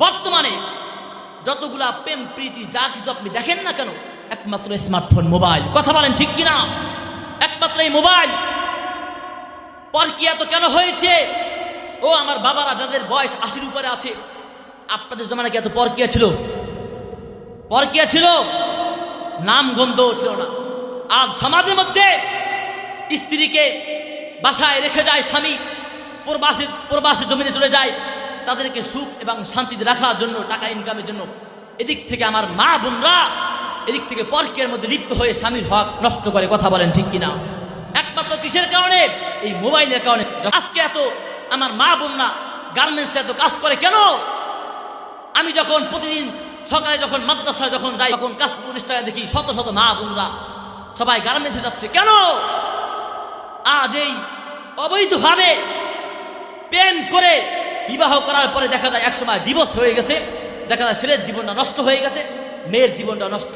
বর্তমানে যতগুলা প্রেম প্রীতি যা কিছু আপনি দেখেন না কেন, একমাত্র স্মার্টফোন, মোবাইল। কথা বলেন ঠিক কিনা? একমাত্র এই মোবাইল। পরকীয়া তো কেন হয়েছে? ও আমার বাবারা যাদের বয়স 80-র উপরে আছে, আপনাদের জামানায় কি এত পরকীয়া ছিল? পরকীয়া ছিল, নাম গন্ধ ছিল না। আজ সমাজের মধ্যে স্ত্রীকে বাসায় রেখে যায় স্বামী, প্রবাসী জমিনে চলে যায় তাদেরকে সুখ এবং শান্তিতে রাখার জন্য, টাকা ইনকামের জন্য। এদিক থেকে আমার মা বোনরা এদিক থেকে পরকীয়ার মধ্যে লিপ্ত হয়ে স্বামীর হক নষ্ট করে। কথা বলেন ঠিক কিনা? একমাত্র কিসের কারণে? এই মোবাইলের কারণে। আজকে এত আমার মা বোনরা গার্মেন্টসে এত কাজ করে কেন? আমি যখন প্রতিদিন সকালে যখন মাদ্রাসায় যখন যাই, তখন কাজ প্রতিষ্ঠানে দেখি শত শত মা বোনরা সবাই গার্মেন্টসে যাচ্ছে কেন? আজ এই অবৈধভাবে প্রেম করে বিবাহ করার পরে দেখা যায় একসময় ডিভোর্স হয়ে গেছে, দেখা যায় ছেলের জীবনটা নষ্ট হয়ে গেছে, মেয়ের জীবনটা নষ্ট।